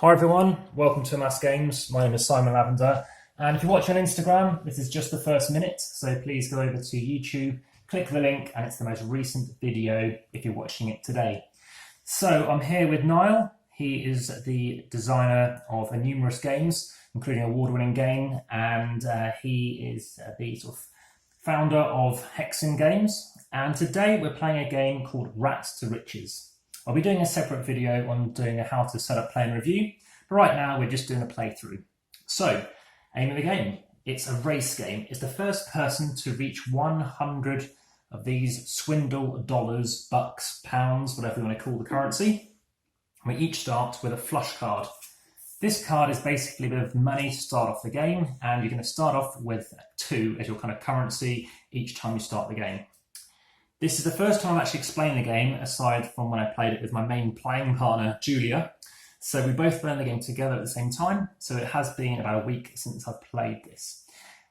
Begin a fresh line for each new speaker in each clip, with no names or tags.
Hi everyone, welcome to Amass Games. My name is Simon Lavender, and if you're watching on Instagram, this is just the first minute, so please go over to YouTube, click the link, and it's the most recent video if you're watching it today. So I'm here with Niall. He is the designer of numerous games, including an award-winning game, and he is the sort of founder of Hexen Games. And today we're playing a game called Rats to Riches. I'll be doing a separate video on doing a how to set up, play and review, but right now we're just doing a playthrough. So, aim of the game, it's a race game. It's the first person to reach 100 of these swindle dollars, bucks, pounds, whatever you want to call the currency. We each start with a flush card. This card is basically a bit of money to start off the game, and you're going to start off with 2 as your kind of currency each time you start the game. This is the first time I've actually explained the game, aside from when I played it with my main playing partner, Julia. So we both learned the game together at the same time, so it has been about a week since I've played this.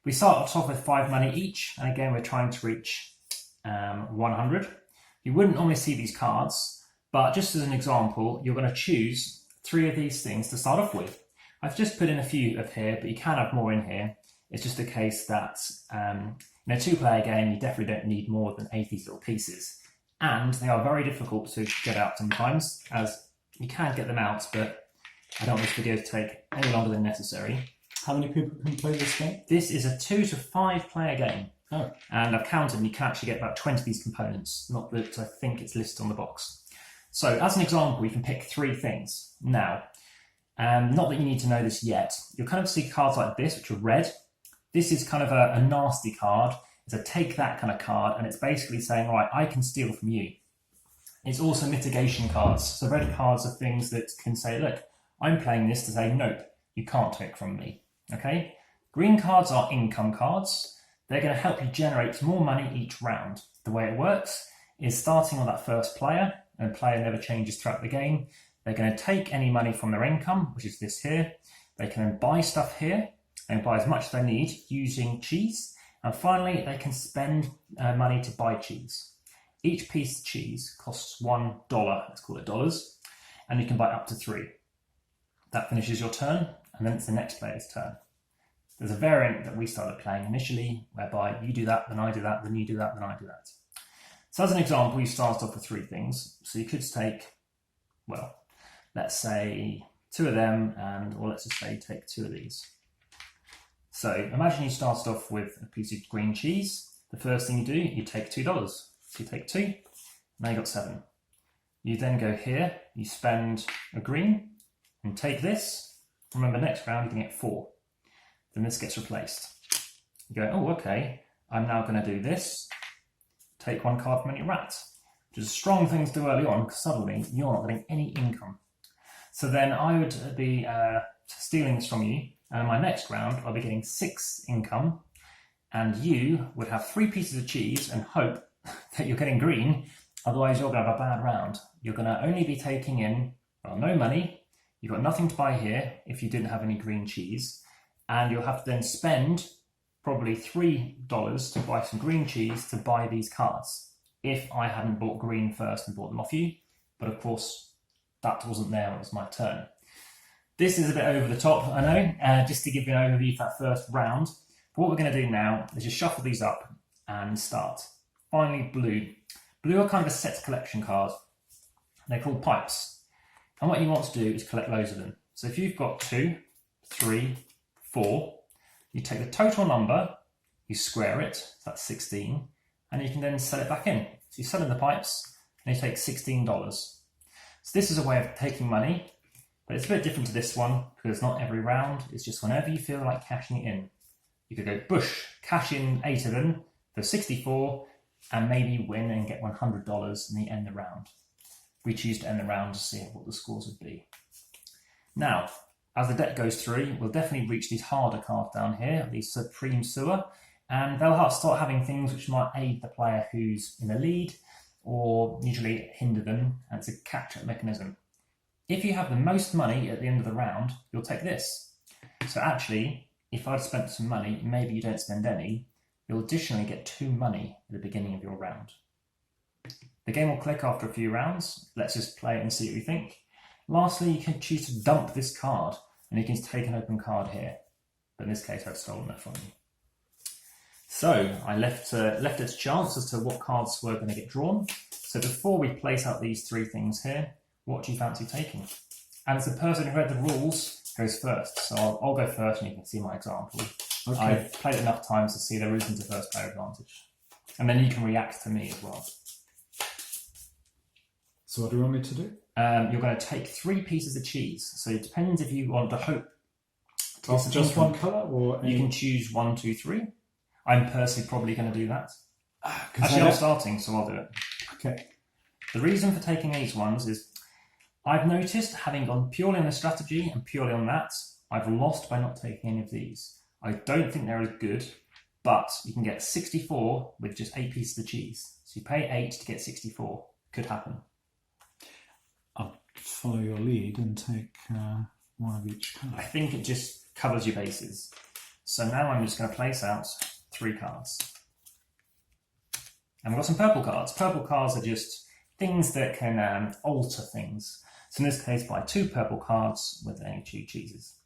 We start off with 5 money each, and again we're trying to reach 100. You wouldn't normally see these cards, but just as an example, you're going to choose 3 of these things to start off with. I've just put in a few of here, but you can have more in here. It's just a case that in a 2-player game, you definitely don't need more than 8 of these little pieces. And they are very difficult to get out sometimes, as you can get them out, but I don't want this video to take any longer than necessary.
How many people can play this game?
This is a 2 to 5 player game.
Oh.
And I've counted, and you can actually get about 20 of these components, not that I think it's listed on the box. So as an example, you can pick 3 things. Now, not that you need to know this yet, you'll kind of see cards like this, which are red. This is kind of a nasty card. It's a take that kind of card, and it's basically saying, right, I can steal from you. It's also mitigation cards. So red cards are things that can say, look, I'm playing this to say, nope, you can't take from me. Okay? Green cards are income cards. They're going to help you generate more money each round. The way it works is starting on that first player, and the player never changes throughout the game. They're going to take any money from their income, which is this here. They can then buy stuff here, and buy as much as they need using cheese. And finally, they can spend money to buy cheese. Each piece of cheese costs $1, let's call it dollars, and you can buy up to 3. That finishes your turn, and then it's the next player's turn. There's a variant that we started playing initially, whereby you do that, then I do that, then you do that, then I do that. So as an example, you start off with 3 things. So you could take, well, let's say 2 of them, or let's just say take 2 of these. So imagine you started off with a piece of green cheese. The first thing you do, you take $2. So you take 2, now you got 7. You then go here, you spend a green, and take this. Remember, next round you can get 4. Then this gets replaced. You go, oh, okay, I'm now going to do this. Take 1 card from any rat, which is a strong thing to do early on, because suddenly you're not getting any income. So then I would be stealing this from you. And in my next round, I'll be getting 6 income, and you would have 3 pieces of cheese and hope that you're getting green, otherwise you're going to have a bad round. You're going to only be taking in, well, no money, you've got nothing to buy here if you didn't have any green cheese, and you'll have to then spend probably $3 to buy some green cheese to buy these cards, if I hadn't bought green first and bought them off you, but of course that wasn't there when it was my turn. This is a bit over the top, I know, just to give you an overview of that first round. But what we're going to do now is just shuffle these up and start. Finally, blue. Blue are kind of a set collection card. They're called pipes. And what you want to do is collect loads of them. So if you've got 2, 3, 4, you take the total number, you square it, so that's 16, and you can then sell it back in. So you sell in the pipes, and you take $16. So this is a way of taking money. But it's a bit different to this one, because not every round, it's just whenever you feel like cashing it in. You could go bush, cash in 8 of them for 64, and maybe win and get $100 in the end of the round. We choose to end the round to see what the scores would be. Now, as the deck goes through, we'll definitely reach these harder cards down here, these Supreme Sewer, and they'll start having things which might aid the player who's in the lead, or usually hinder them, and it's a catch-up mechanism. If you have the most money at the end of the round, you'll take this. So actually, if I'd spent some money, maybe you don't spend any, you'll additionally get 2 money at the beginning of your round. The game will click after a few rounds. Let's just play it and see what we think. Lastly, you can choose to dump this card, and you can take an open card here. But in this case, I've stolen that from you. So I left it to chance as to what cards were going to get drawn. So before we place out these three things here, what do you fancy taking? And as the person who read the rules goes first, so I'll go first, and you can see my example.
Okay.
I've played it enough times to see there isn't a first player advantage, and then you can react to me as well.
So what do you want me to do?
You're going to take 3 pieces of cheese. So it depends if you want to hope.
Of just one colour, or
you can choose 1, 2, 3. I'm personally probably going to do that.
Actually,
I'm starting, so I'll do it.
Okay.
The reason for taking these ones is I've noticed, having gone purely on the strategy and purely on that, I've lost by not taking any of these. I don't think they're as good, but you can get 64 with just 8 pieces of cheese. So you pay 8 to get 64. Could happen.
I'll follow your lead and take one of each colour.
I think it just covers your bases. So now I'm just going to place out 3 cards. And we've got some purple cards. Purple cards are just things that can alter things. So in this case, buy 2 purple cards with any 2 cheeses.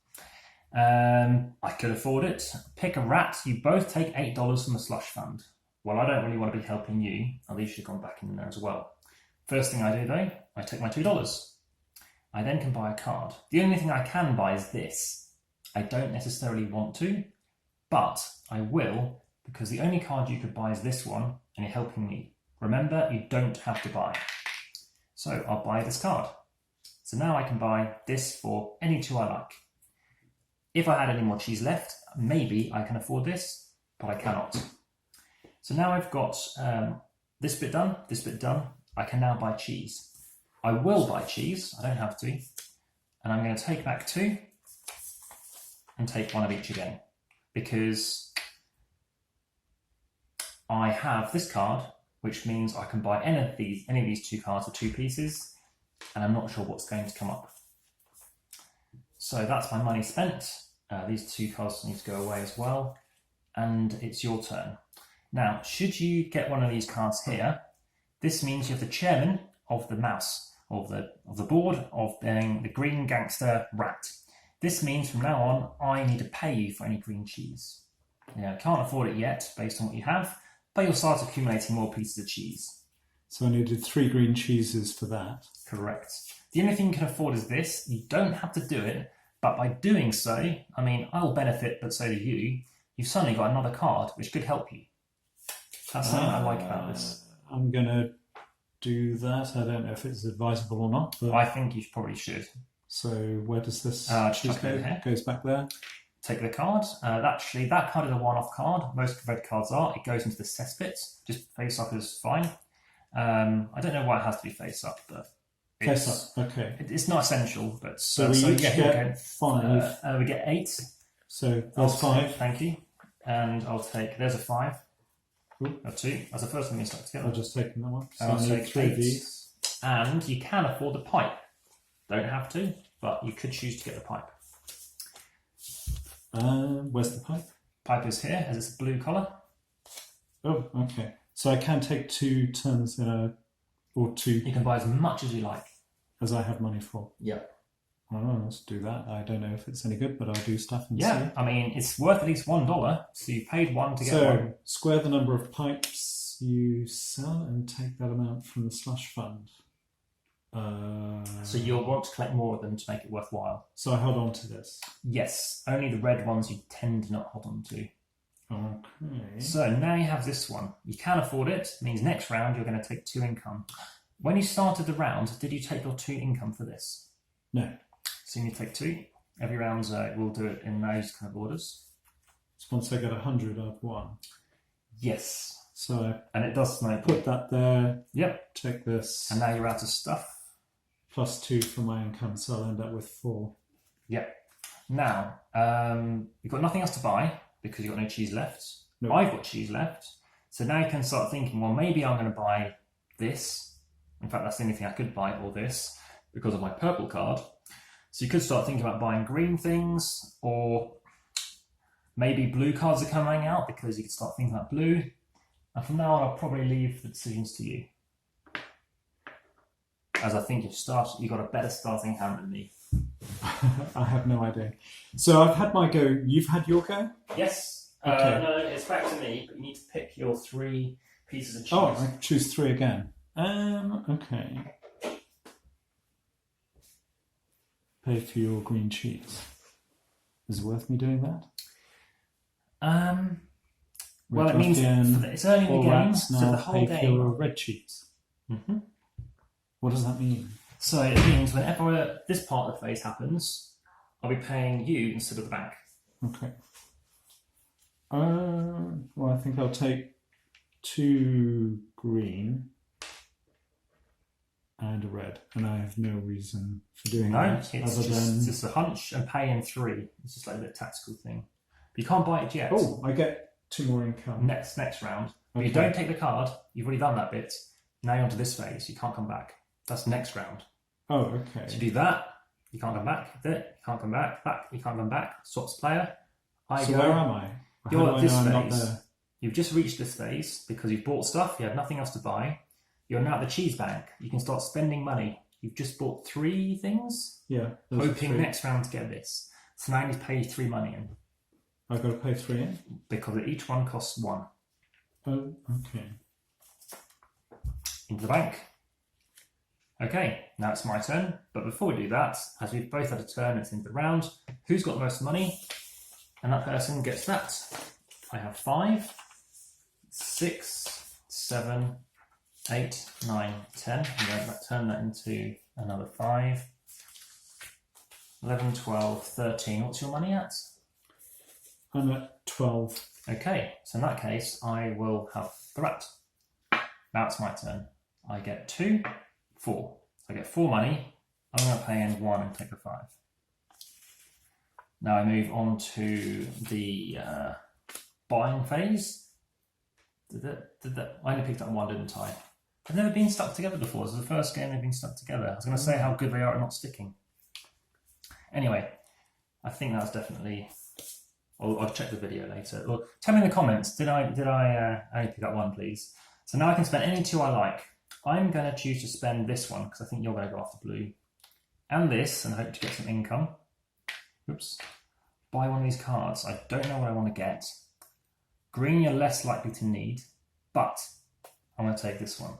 I could afford it. Pick a rat. You both take $8 from the slush fund. Well, I don't really want to be helping you. At least you've gone back in there as well. First thing I do though, I take my $2. I then can buy a card. The only thing I can buy is this. I don't necessarily want to, but I will, because the only card you could buy is this one, and you're helping me. Remember, you don't have to buy. So I'll buy this card. So now I can buy this for any 2 I like. If I had any more cheese left, maybe I can afford this, but I cannot. So now I've got this bit done, I can now buy cheese. I will buy cheese, I don't have to, and I'm going to take back 2 and take 1 of each again, because I have this card, which means I can buy any of these 2 cards for 2 pieces, and I'm not sure what's going to come up. So that's my money spent. These 2 cards need to go away as well, and it's your turn. Now, should you get one of these cards here, this means you're the chairman of the mouse, of the board, of being the green gangster rat. This means from now on, I need to pay you for any green cheese. Now, I can't afford it yet, based on what you have, but you'll start accumulating more pieces of cheese.
So I needed 3 green cheeses for that.
Correct. The only thing you can afford is this. You don't have to do it, but by doing so, I mean, I'll benefit, but so do you. You've suddenly got another card, which could help you. That's something I like about this.
I'm going to do that. I don't know if it's advisable or not. But
I think you probably should.
So where does this cheese
chuck it in
go?
here.
Goes back there.
Take the card. Actually, that card is a one-off card. Most red cards are. It goes into the cesspit. Just face up is fine. I don't know why it has to be face up, but
Face up. Okay.
It's not essential. But
So we each get 5.
We get 8.
So that's 5.
Thank you. And I'll take. There's a 5. A 2. That's the first thing we stuck together.
I'll just take that one. So
I'll
I need
take
3
8.
of these.
And you can afford the pipe. Don't have to, but you could choose to get the pipe.
Where's the pipe?
Pipe is here, as it's a blue colour.
Oh, okay. So I can take 2 turns in a, or 2
You can buy as much as you like.
as I have money for.
Yeah.
Oh, let's do that. I don't know if it's any good, but I'll do stuff and
Yeah,
see.
I mean, it's worth at least $1, so you paid 1 to get
So,
1.
square the number of pipes you sell and take that amount from the slush fund.
So you'll want to collect more of them to make it worthwhile.
So I hold on to this.
Yes, only the red ones you tend to not hold on to.
Okay.
So now you have this one. You can afford it. It means next round you're going to take 2 income. When you started the round, did you take your 2 income for this?
No.
So you need to take 2. Every round we'll do it in those kind of orders.
So once I get 100, I've won.
Yes.
So
And it does snowball.
put that there.
Yep.
Take this.
And now you're out of stuff.
Plus 2 for my income, so I'll end up with 4.
Yep. Now, you've got nothing else to buy because you've got no cheese left.
Nope.
I've got cheese left. So now you can start thinking, well, maybe I'm going to buy this. In fact, that's the only thing I could buy, or this, because of my purple card. So you could start thinking about buying green things, or maybe blue cards are coming out because you could start thinking about blue. And from now on, I'll probably leave the decisions to you. as I think you've got a better starting hand than me.
I have no idea. So I've had my go. You've had your go?
Yes.
Okay.
No, it's back to me, but you need to pick your 3 pieces of cheese.
Oh, I choose 3 again. Okay. Pay for your green cheese. Is it worth me doing that?
Well, it means it's early in the game, so the whole
pay
game.
for red cheese. Mm-hmm. What does that mean?
So it means whenever this part of the phase happens, I'll be paying you instead of the bank.
Okay. Well, I think I'll take 2 green and a red, and I have no reason for doing that
it's just a hunch and pay in 3. It's just like a little tactical thing. But you can't buy it yet.
Oh, I get 2 more income.
Next round.
Okay.
But you don't take the card. You've already done that bit. Now you're onto this phase. You can't come back. That's next round.
Oh, okay.
So you do that. You can't come back. You can't come back. You can't come back. Swaps player.
Where am I?
You're at this phase. You've just reached this phase because you've bought stuff. You had nothing else to buy. You're now at the cheese bank. You can start spending money. You've just bought 3 things.
Yeah.
Hoping next round to get this. So now you need to pay 3 money in.
I've got to pay 3 in?
Because each one costs 1.
Oh, okay.
Into the bank. Okay, now it's my turn. But before we do that, as we've both had a turn, it's into the round. Who's got the most money? And that person gets that. I have 5, 6, 7, 8, 9, 10. I'm going to turn that into another 5. 11, 12, 13. What's your money at?
I'm at 12.
Okay, so in that case, I will have the rat. Now it's my turn. I get 2, 4. I get 4 money. I'm going to pay in 1 and take a 5. Now I move on to the buying phase. I only picked up 1, didn't I? They've never been stuck together before. This is the first game they've been stuck together. I was going to say how good they are at not sticking. Anyway, I think that's definitely... I'll check the video later. Or tell me in the comments, did I only pick up 1, please? So now I can spend any 2 I like. I'm going to choose to spend this one because I think you're going to go after blue. And this, and hope to get some income. Oops. Buy one of these cards. I don't know what I want to get. Green you're less likely to need, but I'm going to take this one.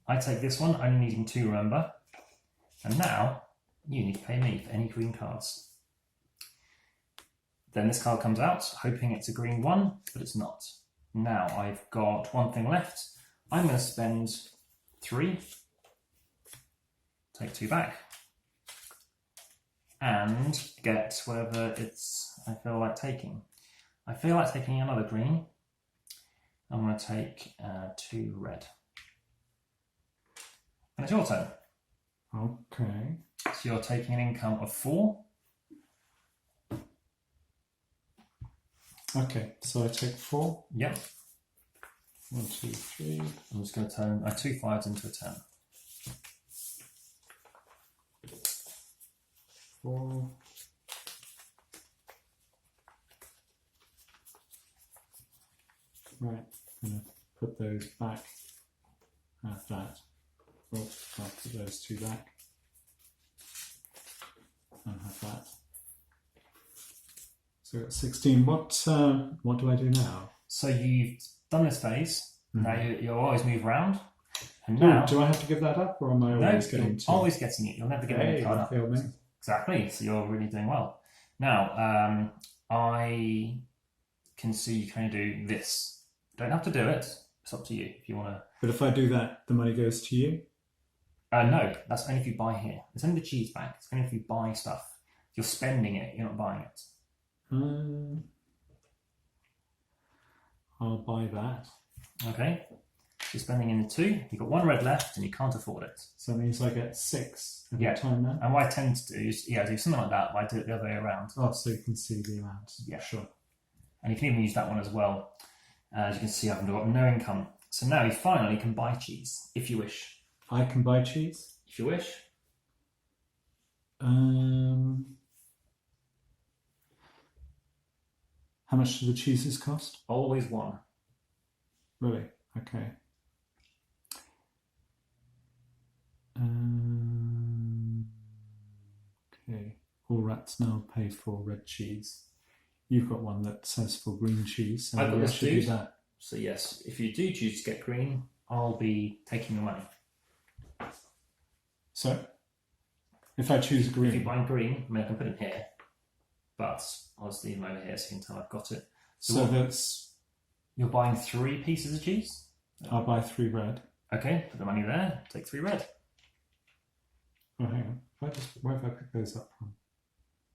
I take this one, only needing 2, remember. And now, you need to pay me for any green cards. Then this card comes out, hoping it's a green 1, but it's not. Now I've got 1 thing left. I'm going to spend 3, take 2 back, and get whatever I feel like taking. I feel like taking another green. I'm going to take 2 red. And it's your turn.
Okay.
So you're taking an income of 4.
Okay, so I take 4.
Yep.
1, 2, 3.
I'm just going to turn my 2 5s into a 10.
4. Right, I'm going to put those back. Have that. Oh, I'll put those 2 back. And have that. So at 16, what do I do now?
So you've done this phase. Mm-hmm. Now you always move around. And
Ooh,
now,
do I have to give that up, or am I always getting 2?
Always getting it. You'll never get any card up.
Me.
Exactly. So you're really doing well. Now I can see you can do this. Don't have to do it. It's up to you if you want to.
But if I do that, the money goes to you?
No, that's only if you buy here. It's only the cheese bank. It's only if you buy stuff. If you're spending it, you're not buying it.
I'll buy that.
Okay. You're spending in the 2. You've got 1 red left and you can't afford it.
So that means I get 6 every time then?
And what I tend to do is, do something like that, but I do it the other way around.
Oh, so you can see the amount.
Yeah.
Sure.
And you can even use that one as well. As you can see, I've got no income. So now you finally can buy cheese, if you wish.
I can buy cheese?
If you wish.
How much do the cheeses cost?
Always 1.
Really? Okay. Okay. All rats now pay for red cheese. You've got one that says for green cheese, so
I've got
maybe I
this
should do
dude.
that.
So yes, if you do choose to get green, I'll be taking your money.
So, if I choose
If
green,
you buy green, I mean I can put it here, but I'll just leave them over here so you can tell I've got it.
so that's
You're buying 3 pieces of cheese?
I'll buy 3 red.
Okay, put the money there, take 3 red.
Oh, hang on. Where have I picked those up from?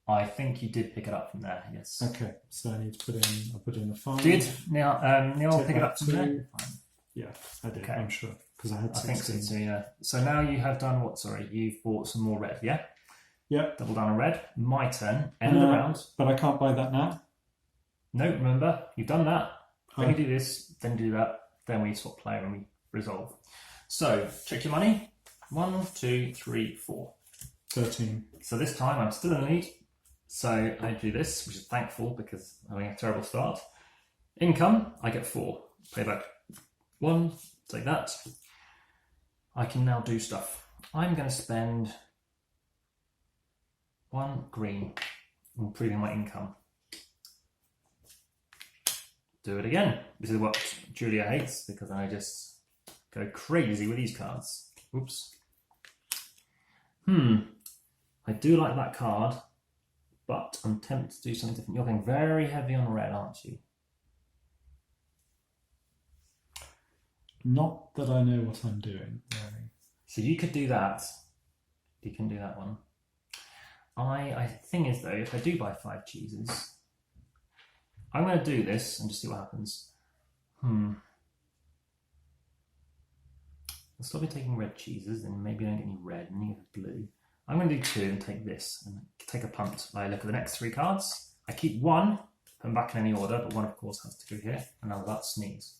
I think you did pick it up from there, yes.
Okay, so I need to I'll put in a 5.
Did Neil pick it up from
2.
there? Fine.
Yeah, I did,
Okay.
I'm sure. Because I had
I
16.
think so too, yeah. So now you have done what, sorry? You've bought some more red, yeah?
Yep.
Double down on red. My turn. End of the round.
But I can't buy that now.
No, remember, you've done that. Then you do this, then do that, then we swap player and we resolve. So, check your money. 1, 2, 3, 4.
13.
So this time I'm still in the lead. So I do this, which is thankful because I'm having a terrible start. Income, I get 4. Pay back 1, take that. I can now do stuff. I'm going to spend 1 green, improving my income. Do it again. This is what Julia hates because I just go crazy with these cards. Oops. I do like that card, but I'm tempted to do something different. You're going very heavy on red, aren't you?
Not that I know what I'm doing, really.
So you could do that. You can do that one. I thing is though, if I do buy 5 cheeses, I'm going to do this and just see what happens. I'll stop you taking red cheeses, and maybe I don't get any red, and you have blue. I'm going to do 2 and take this, and take a punt. I look at the next 3 cards. I keep 1, put them back in any order, but 1 of course has to go here, and now that sneeze.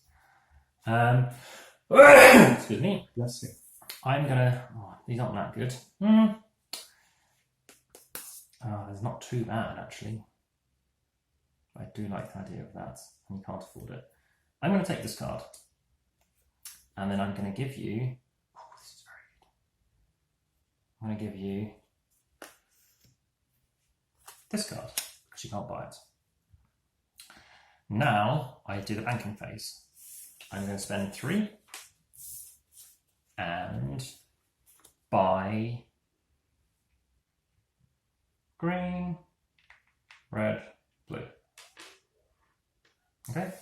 Excuse me.
Bless you.
I'm going to... Oh, these aren't that good. It's not too bad, actually. I do like the idea of that, and you can't afford it. I'm going to take this card, and then I'm going to give you... Oh, this is very good. I'm going to give you this card, because you can't buy it. Now, I do the banking phase. I'm going to spend 3 and buy green, red, blue. Okay?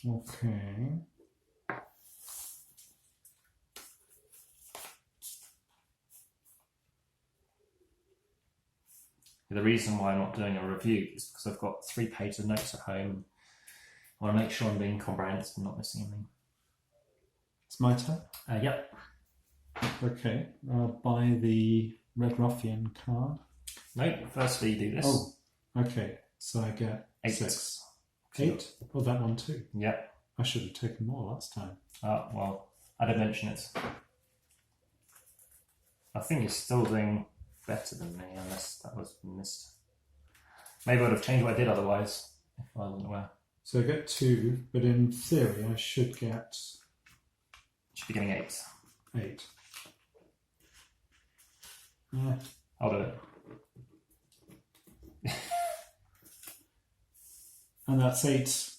Okay.
The reason why I'm not doing a review is because I've got 3 pages of notes at home. I want to make sure I'm being comprehensive and not missing anything.
It's my turn?
Yep.
Okay. I'll buy the Red Ruffian card.
No, firstly you do this.
Oh, okay. So I get
8.
6. 8? Oh, that one too.
Yep.
I should have taken more last time.
Well, I did mention it. I think you're still doing better than me, unless that was missed. Maybe I would have changed what I did otherwise, if I wasn't aware.
So I get 2, but in theory I should get...
Should be getting 8.
8. Yeah.
I'll do it.
And that's 8.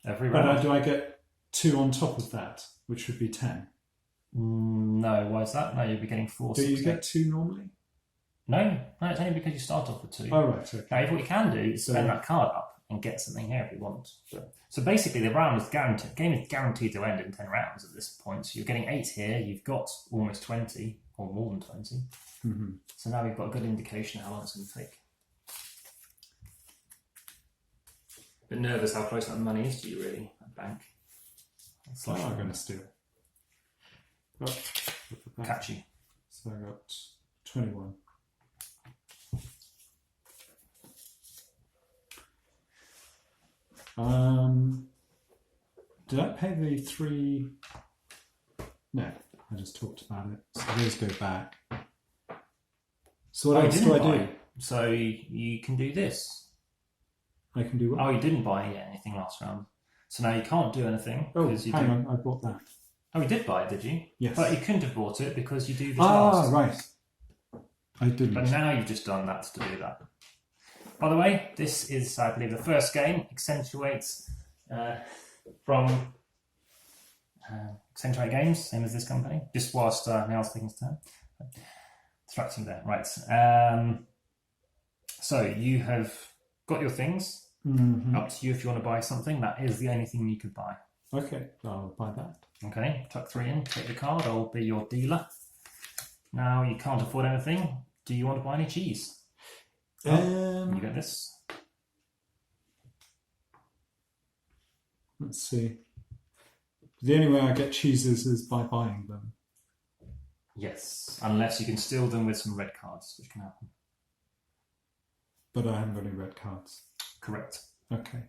Every
But
round.
do I get 2 on top of that, which would be 10?
No, why is that? No, you'll be getting 4.
Do
6,
you
8.
get 2 normally?
No, it's only because you start off with 2.
Oh, right, okay.
Now, what you can do is spend that card up and get something here if you want. So basically, the round is guaranteed. The game is guaranteed to end in 10 rounds at this point. So you're getting 8 here. You've got almost 20, or more than 20.
Mm-hmm.
So now we've got a good indication of how long it's going to take. A bit nervous how close that money is to you, really, that bank.
So I'm going to steal. Oh,
Catch you.
So I got 21. Did I pay the 3? No, I just talked about it. So those go back. So what else do I do?
So you can do this.
I can do what?
Oh, you didn't buy anything last round. So now you can't do anything.
Oh,
you
hang on, I bought that.
Oh, you did buy it, did you?
Yes.
But you couldn't have bought it because you do this
Ah,
last.
right. I didn't.
But now you've just done that to do that. By the way, this is, I believe, the first game. Accentuates from Accentuate Games, same as this company. Just whilst Niall's taking his turn. Distracting there, right. So you have got your things.
Mm-hmm.
Up to you if you want to buy something. That is the only thing you could buy.
Okay, I'll buy that.
Okay, tuck 3 in, take the card, I'll be your dealer. Now you can't afford anything. Do you want to buy any cheese? You get this.
Let's see. The only way I get cheeses is by buying them.
Yes, unless you can steal them with some red cards, which can happen.
But I haven't got any red cards.
Correct.
Okay.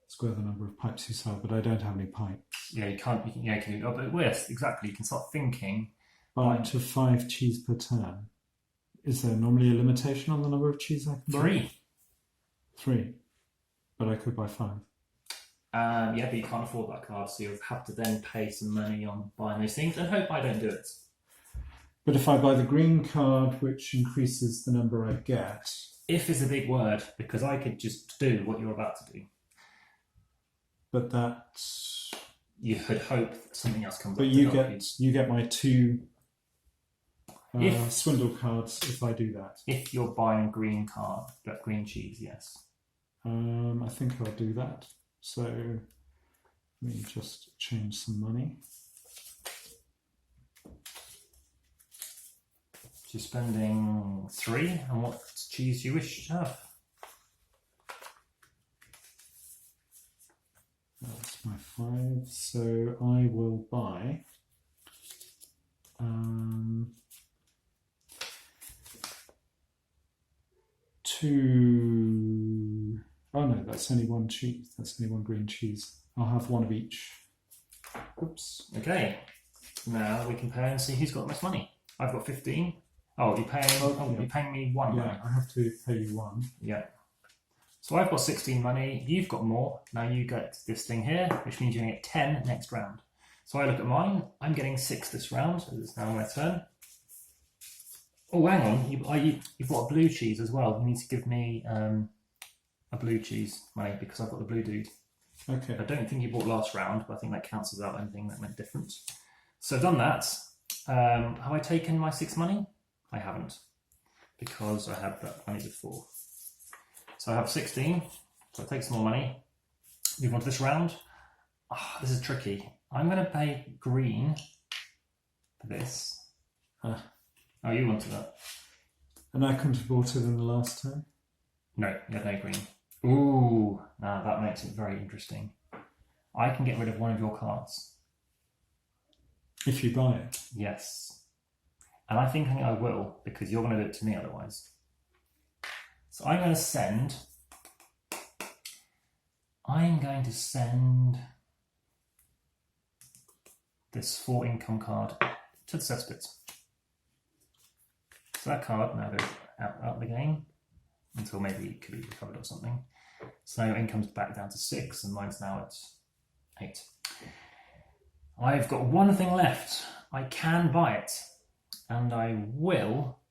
Square the number of pipes you sell, but I don't have any pipes.
Yeah, you can't. You can do. Oh, but yes, exactly. You can start thinking.
Buy up to 5 cheese per turn. Is there normally a limitation on the number of cheese I can buy?
3.
3. But I could buy 5.
Yeah, but you can't afford that card, so you'll have to then pay some money on buying those things and hope I don't do it.
But if I buy the green card, which increases the number I get...
If is a big word, because I could just do what you're about to do.
But that's...
You could hope something else comes up.
But you get my 2 swindle cards if I do that.
If you're buying green cheese, yes.
I think I'll do that. So let me just change some money.
So you're spending 3, and what cheese do you wish to have?
That's my 5. So I will buy 2. Oh no, that's only 1 cheese. That's only 1 green cheese. I'll have 1 of each. Oops.
Okay. Now we compare and see who's got the most money. I've got 15. Oh, you're paying me 1.
Yeah,
right?
I have to pay you 1.
Yeah. So I've got 16 money. You've got more. Now you get this thing here, which means you're going to get 10 next round. So I look at mine. I'm getting 6 this round. So it's now my turn. Oh, hang on. You've got a blue cheese as well. You need to give me a blue cheese money because I've got the blue dude.
Okay.
I don't think you bought last round, but I think that cancels out anything that meant different. So I've done that. Have I taken my 6 money? I haven't, because I had that money before. So I have 16, so I take some more money. Move on to this round. This is tricky. I'm going to pay green for this. Oh, you wanted that.
And I couldn't have bought it in the last turn?
No, you had no green. Ooh, now that makes it very interesting. I can get rid of one of your cards.
If you buy it?
Yes. And I think I will, because you're going to do it to me otherwise. So I'm going to send this 4 income card to the cesspit. So that card now goes out of the game until maybe it could be recovered or something. So now your income's back down to 6 and mine's now at 8. I've got 1 thing left. I can buy it. And I will,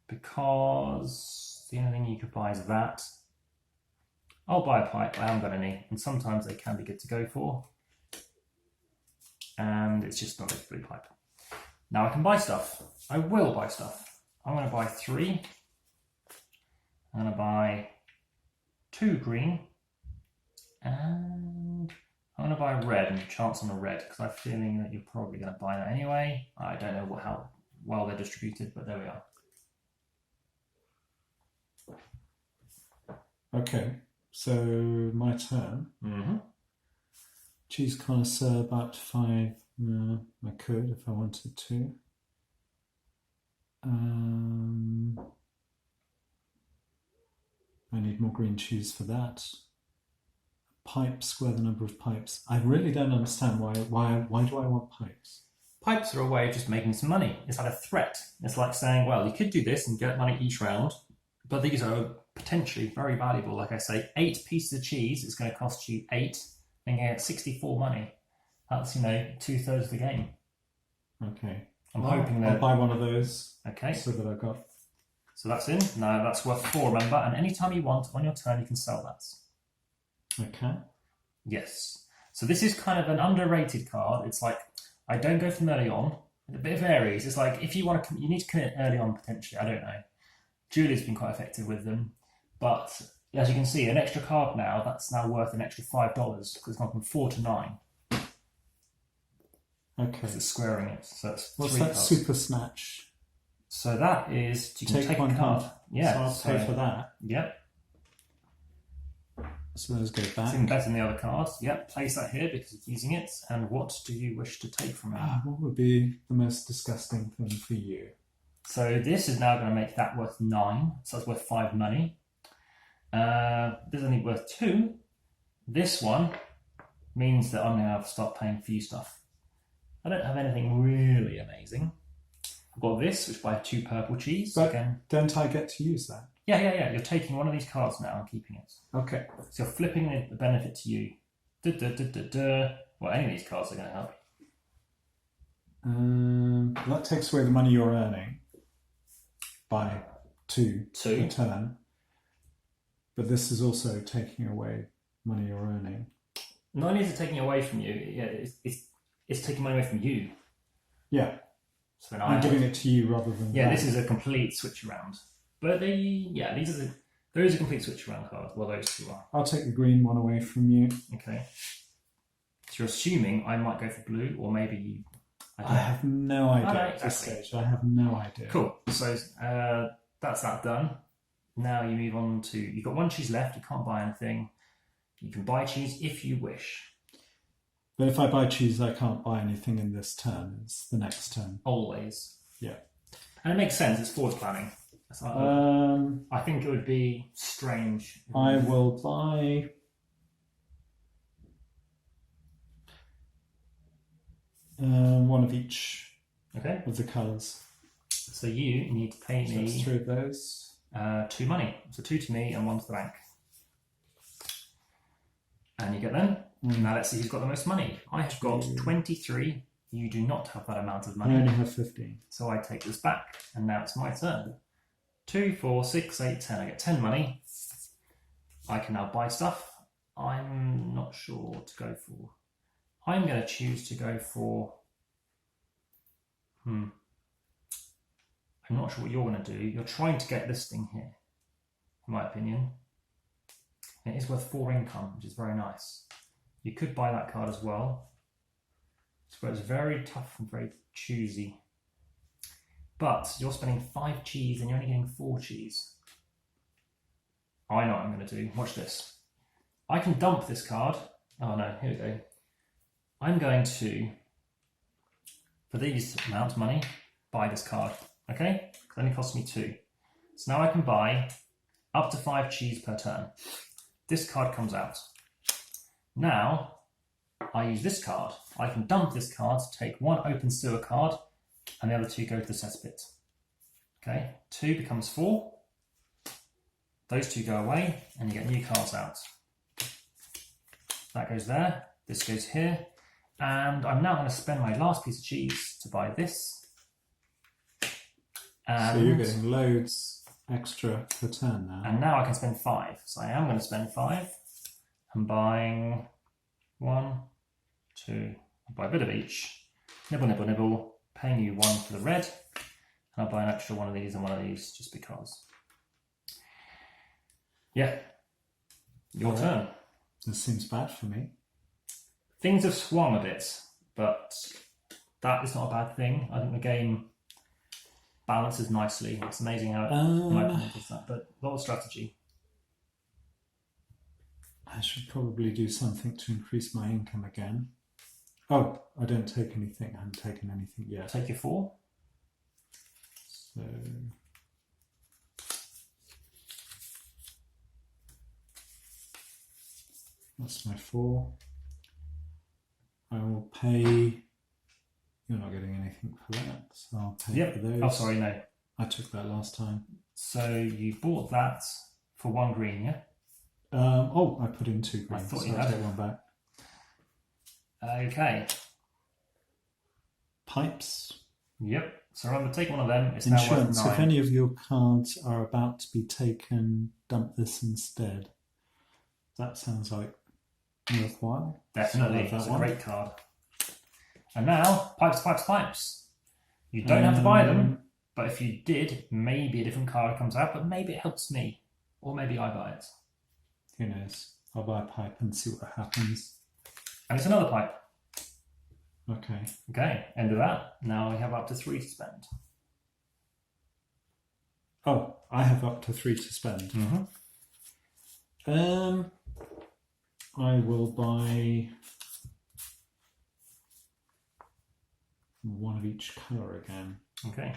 because the only thing you could buy is that. I'll buy a pipe, I haven't got any, and sometimes they can be good to go for. And it's just not a blue pipe. Now I can buy stuff. I will buy stuff. I'm going to buy 3. I'm going to buy 2 green. And I'm going to buy red and chance on a red, because I'm feeling that you're probably going to buy that anyway. I don't know how well they're distributed, but there we are.
Okay, so my turn.
Mm-hmm.
Cheese connoisseur about 5. No, I could if I wanted to. I need more green cheese for that. Pipe, square the number of pipes. I really don't understand why do I want pipes?
Pipes are a way of just making some money. It's like a threat. It's like saying, well, you could do this and get money each round, but these are potentially very valuable. Like I say, 8 pieces of cheese is going to cost you 8, and you get 64 money. That's 2/3 of the game.
Okay.
I'm hoping that
I'll buy one of those.
Okay.
So that I've got.
So that's in. Now that's worth 4, remember, and anytime you want on your turn you can sell that.
Okay.
Yes. So this is kind of an underrated card. It's like, I don't go from early on. It varies. It's like, if you want to, you need to commit early on potentially. I don't know. Julie's been quite effective with them, but as you can see, an extra card now, that's now worth an extra $5 because it's gone from 4 to 9.
Okay.
It's squaring it. So that's
What's
3
that
cards.
super snatch?
So that is, you can take
one
a card.
card.
Yeah.
So I'll pay for that.
Yep.
So those go back.
It's even better than the other cards. Yep, place that here because it's using it. And what do you wish to take from it?
What would be the most disgusting thing for you?
So this is now going to make that worth 9. So that's worth 5 money. This is only worth 2. This one means that I'm going to have to start paying for you stuff. I don't have anything really amazing. I've got this, which buys 2 purple cheese.
But
again.
don't I get to use that?
Yeah. You're taking one of these cards now and keeping it.
Okay.
So you're flipping the benefit to you. Well, any of these cards are going to help.
That takes away the money you're earning by 2 a turn. But this is also taking away money you're earning.
Not only is it taking away from you, it's taking money away from you.
Yeah.
So
I'm giving it to you rather than
this is a complete switch around. But those are complete switch around cards. Well, those 2 are.
I'll take the green one away from you.
Okay. So you're assuming I might go for blue, or maybe you.
I have no idea
at
this stage. I have no idea.
Cool. So that's that done. Now you move on to, you've got 1 cheese left. You can't buy anything. You can buy cheese if you wish.
But if I buy cheese, I can't buy anything in this turn. It's the next turn.
Always.
Yeah.
And it makes sense. It's forward planning. I think it would be strange.
I will buy. One of each.
Okay.
Of the colours.
So you need to pay me.
That's 3 of those.
2 money. So 2 to me and 1 to the bank. And you get them. Now let's see who's got the most money. I have got 23. You do not have that amount of money.
I only have 15.
So I take this back, and now it's my turn. 2, 4, 6, 8, 10. I get 10 money. I can now buy stuff. I'm not sure what to go for. I'm going to choose to go for... I'm not sure what you're going to do. You're trying to get this thing here, in my opinion. It is worth 4 income, which is very nice. You could buy that card as well. So it's very tough and very choosy. But you're spending 5 cheese and you're only getting 4 cheese. I know what I'm going to do. Watch this. I can dump this card. Oh no, here we go. I'm going to, for these amount of money, buy this card. Okay? It only costs me 2. So now I can buy up to 5 cheese per turn. This card comes out. Now, I use this card. I can dump this card to take 1 open sewer card, and the other 2 go to the cesspit. Okay, 2 becomes 4. Those 2 go away, and you get new cards out. That goes there, this goes here, and I'm now going to spend my last piece of cheese to buy this. And
so you're getting loads extra per turn now.
And now I can spend 5. So I am going to spend 5. I'm buying 1, 2, I'll buy a bit of each. Nibble, nibble, nibble. Paying you 1 for the red. And I'll buy an extra one of these and one of these just because. Yeah. Your turn.
This seems bad for me.
Things have swung a bit, but that is not a bad thing. I think the game balances nicely. It's amazing how it does that, but a lot of strategy.
I should probably do something to increase my income again. Oh, I don't take anything. I haven't taken anything yet.
Take your 4.
So that's my 4. I will pay. You're not getting anything for that, so I'll pay for those.
Oh, sorry, no.
I took that last time.
So you bought that For 1 green, yeah?
Oh, I put in 2 greens.
I thought
so
you
I'll
had.
take 1 back.
Okay.
Pipes.
Yep. So remember, take one of them. It's now worth
Insurance.
9.
If any of your cards are about to be taken, dump this instead. That sounds like worthwhile.
Definitely.
So
It's a
one.
great card. And now, pipes, pipes, pipes. You don't have to buy them, but if you did, maybe a different card comes out, but maybe it helps me. Or maybe I buy it.
Who knows? I'll buy a pipe and see what happens.
And it's another pipe.
Okay.
Okay, end of that. Now we have up to 3 to spend.
Oh, I have up to 3 to spend. I will buy 1 of each colour again.
Okay.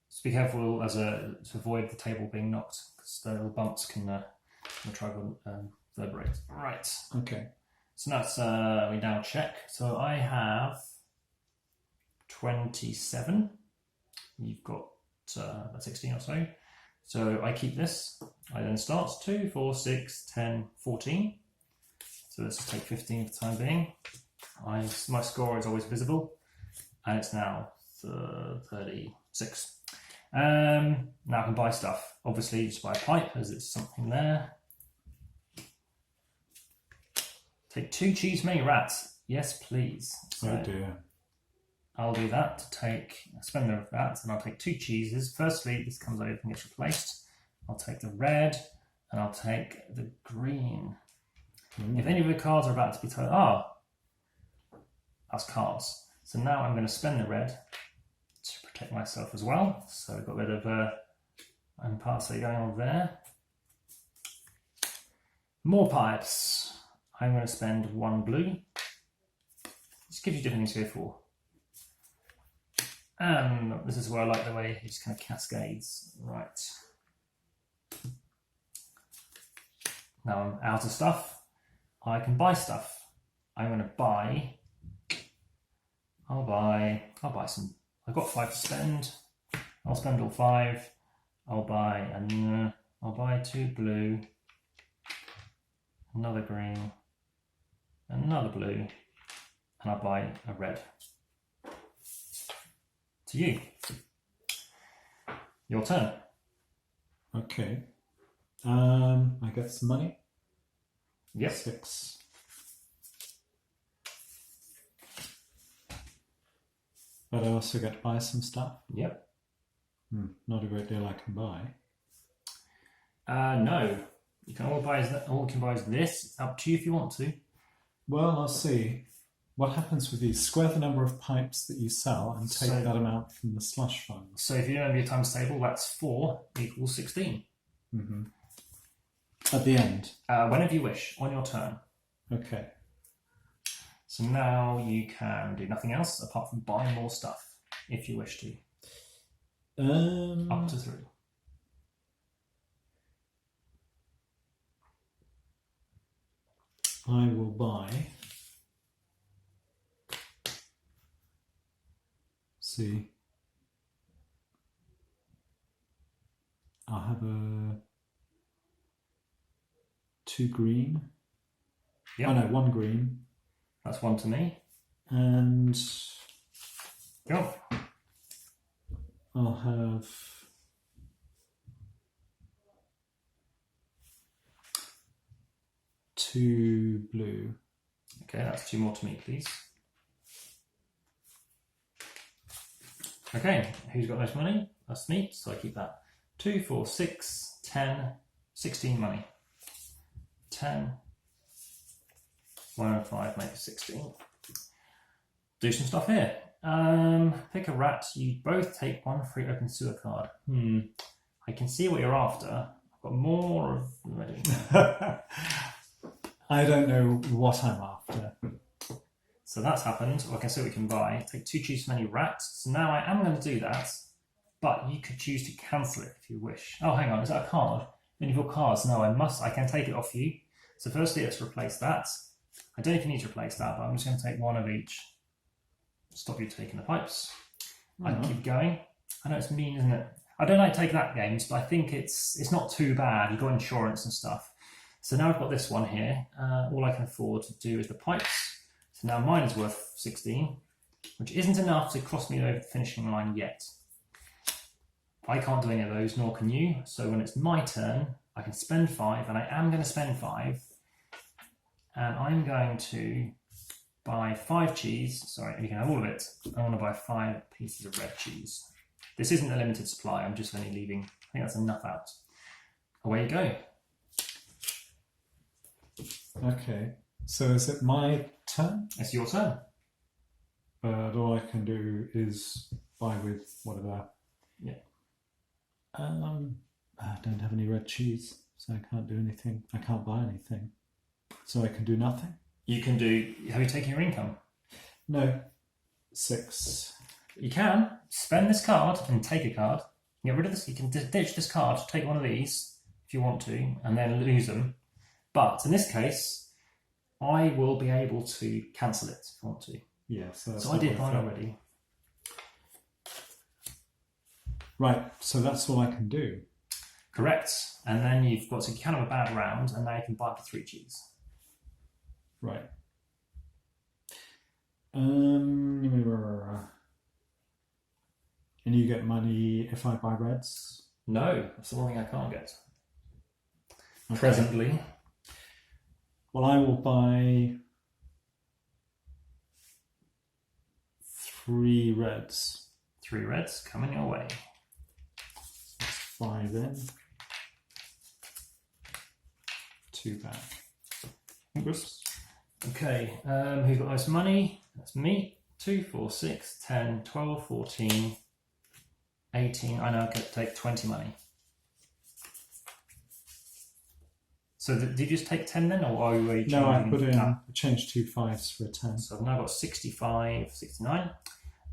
Just be careful to avoid the table being knocked, because the little bumps can try to reverberate. Right.
Okay.
So that's we now check. So I have 27. You've got about 16 or so. So I keep this. I then start 2, 4, 6, 10, 14. So let's just take 15 for the time being. My score is always visible, and it's now 36. Now I can buy stuff. Obviously, just buy a pipe, as it's something there. Take 2 cheese mini rats. Yes, please. So
Oh dear.
I'll do that to spend the rats, and I'll take 2 cheeses. Firstly, this comes over and gets replaced. I'll take the red, and I'll take the green. If any of the cards are about to be told, that's cards. So now I'm going to spend the red to protect myself as well. So I've got a bit of parsley going on there. More pipes. I'm going to spend 1 blue. This gives you different things to go for. And this is where I like the way it just kind of cascades. Right. Now I'm out of stuff. I can buy stuff. I'm going to buy. I'll buy some. I've got 5 to spend. I'll spend all 5. I'll buy 2 blue, another green, another blue, and I'll buy a red. To you. Your turn.
Okay. I get some money.
Yep.
6. But I also get to buy some stuff.
Yep.
Not a great deal I can buy.
No. You can all you can buy is this. It's up to you if you want to.
Well, I'll see. What happens with these? Square the number of pipes that you sell and take that amount from the slush fund.
So if you remember your times table, that's 4 equals 16.
At the end?
Whenever you wish, on your turn.
Okay.
So now you can do nothing else apart from buy more stuff, if you wish to. Up to 3.
I will buy. See. I'll have a 2 green.
Yep.
Oh no, 1 green.
That's 1 to me.
And
Go.
I'll have two blue.
Okay, that's 2 more to me, please. Okay, who's got most money? That's me, so I keep that. 2, 4, 6, 10, 16 money. 10, 1 and 5 make 16. Do some stuff here. Pick a rat. You both take 1 free open sewer card. I can see what you're after. I've got more of ready.
I don't know what I'm after.
So that's happened. Well, I can see what we can buy. Take 2 choose from any rats. So now I am going to do that, but you could choose to cancel it if you wish. Oh, hang on. Is that a card? Any of your cards? No, I can take it off you. So firstly, let's replace that. I don't know if you need to replace that, but I'm just going to take 1 of each. Stop you taking the pipes. I can keep going. I know it's mean, isn't it? I don't like take that games, but I think it's not too bad. You've got insurance and stuff. So now I've got this one here. All I can afford to do is the pipes. So now mine is worth 16, which isn't enough to cross me over the finishing line yet. I can't do any of those, nor can you. So when it's my turn, I can spend 5, and I am going to spend 5. And I'm going to buy 5 cheese. Sorry, you can have all of it. I want to buy 5 pieces of red cheese. This isn't a limited supply. I'm just only leaving. I think that's enough out. Away you go.
Okay. So is it my turn?
It's your turn.
But all I can do is buy with whatever.
Yeah.
I don't have any red cheese, so I can't do anything. I can't buy anything. So I can do nothing?
You can do... Have you taken your income?
No. 6.
You can spend this card and take a card. Get rid of this. You can ditch this card, take one of these if you want to, and then lose them. But in this case, I will be able to cancel it if I want to.
Yeah, so
I did mine already.
Right, so that's all I can do.
Correct. And then you've got to kind of a bad round, and now you can buy up to 3 cheese.
Right. And you get money if I buy reds?
No, that's the one thing I can't get.
Okay.
Presently.
Well, I will buy 3 reds.
3 reds coming your way.
That's 5 in. 2 back.
Oops. Okay, who's got most money? That's me. 2, 4, 6, 10, 12, 14, 18. I now get to take 20 money. So did you just take 10 then, or are you changing?
No, I put in, I changed 2 5s for a 10.
So I've now got 65, 69.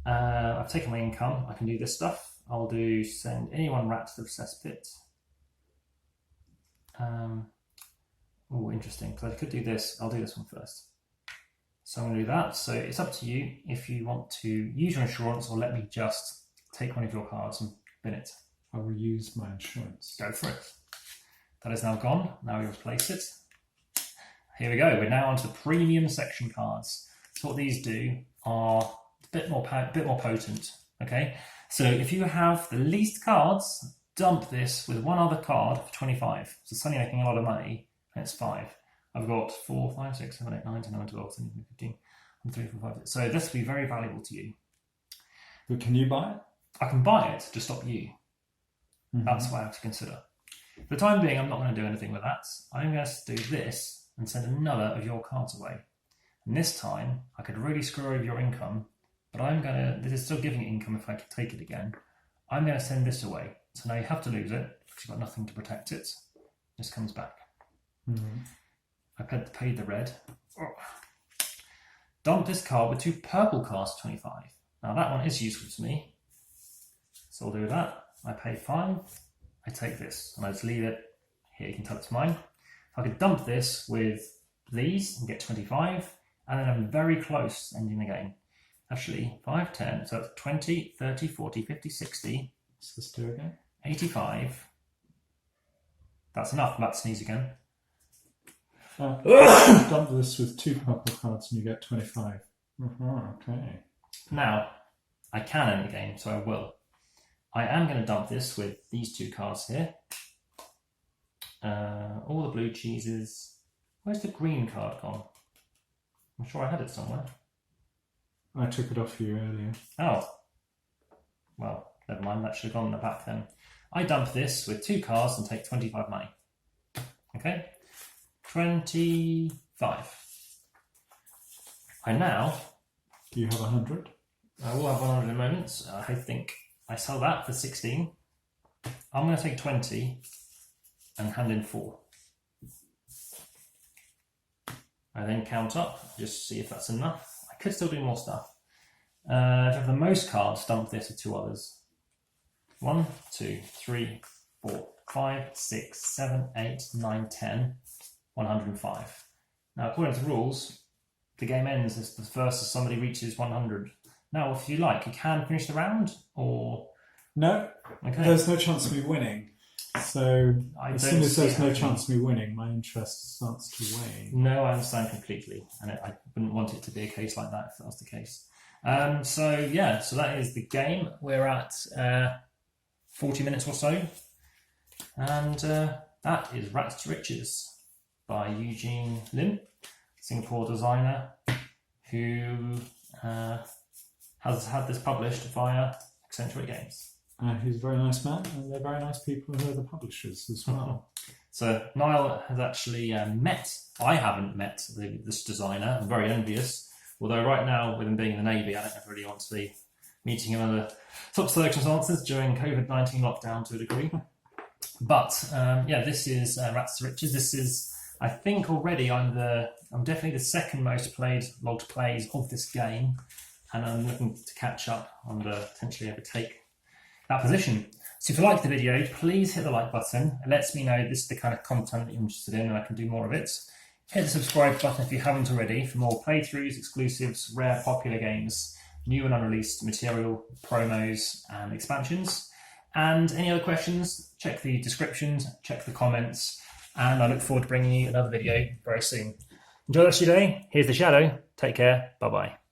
I've taken my income. I can do this stuff. I'll do send anyone rat to the cesspit. Oh, interesting, because I could do this. I'll do this one first. So I'm going to do that. So it's up to you if you want to use your insurance or let me just take one of your cards and bin it.
I will use my insurance.
Go for it. That is now gone. Now we replace it. Here we go. We're now onto the premium section cards. So what these do are a bit more potent. Okay. So if you have the least cards, dump this with one other card for 25. So suddenly making a lot of money, and it's 5. I've got 4, 5, 6, 7, 8, 9, 10, 11, 12, 13, 15, 1, 2, 3, 4, 5. So this will be very valuable to you.
But can you buy it?
I can buy it to stop you.
Mm-hmm.
That's what I have to consider. For the time being, I'm not going to do anything with that. I'm going to do this and send another of your cards away. And this time, I could really screw over your income, but this is still giving it income if I could take it again. I'm going to send this away. So now you have to lose it because you've got nothing to protect it. This comes back.
Mm-hmm.
I paid the red. Oh. Dump this card with 2 purple cards, 25. Now that one is useful to me. So I'll do that. I pay 5. I take this and I just leave it here. You can tell it's mine. If I could dump this with these and get 25, and then I'm very close ending the game. Actually, 5, 10, so it's 20, 30, 40, 50, 60.
Let's just do it again.
85. That's enough. I'm about to sneeze again.
Dump this with 2 purple cards and you get 25. Okay.
Now, I can end the game, so I will. I am going to dump this with these 2 cards here. All the blue cheeses. Where's the green card gone? I'm sure I had it somewhere.
I took it off you earlier.
Oh. Well, never mind. That should have gone in the back then. I dump this with 2 cards and take 25 money. Okay? 25. I now...
Do you have 100?
I will have 100 in a moment. I think I sell that for 16. I'm going to take 20 and hand in 4. I then count up, just see if that's enough. I could still do more stuff. If I have the most cards, dump this with 2 others. 1, 2, 3, 4, 5, 6, 7, 8, 9, 10, 105. Now, according to the rules, the game ends as somebody reaches 100. Now, if you like, you can finish the round, or
No,
Okay.
there's no chance of me winning. So as soon as there's no chance of me winning, my interest starts to wane.
No, I understand completely, and I wouldn't want it to be a case like that if that was the case. So that is the game. We're at 40 minutes or so, and that is Rats to Riches by Eugene Lim, Singapore designer, who has had this published via Accentuate Games.
He's a very nice man, and they're very nice people who are the publishers as well.
So Niall has actually I haven't met this designer. I'm very envious. Although right now, with him being in the Navy, I don't really want to be meeting him under such circumstances during COVID-19 lockdown to a degree. But this is Rats to Riches. This is, I think already I'm definitely the second most played log plays of this game, and I'm looking to catch up and potentially overtake that position. So if you liked the video, please hit the like button. It lets me know this is the kind of content that you're interested in and I can do more of it. Hit the subscribe button if you haven't already for more playthroughs, exclusives, rare popular games, new and unreleased material, promos and expansions. And any other questions, check the descriptions, check the comments, and I look forward to bringing you another video very soon. Enjoy the rest of your day. Here's the shadow. Take care. Bye-bye.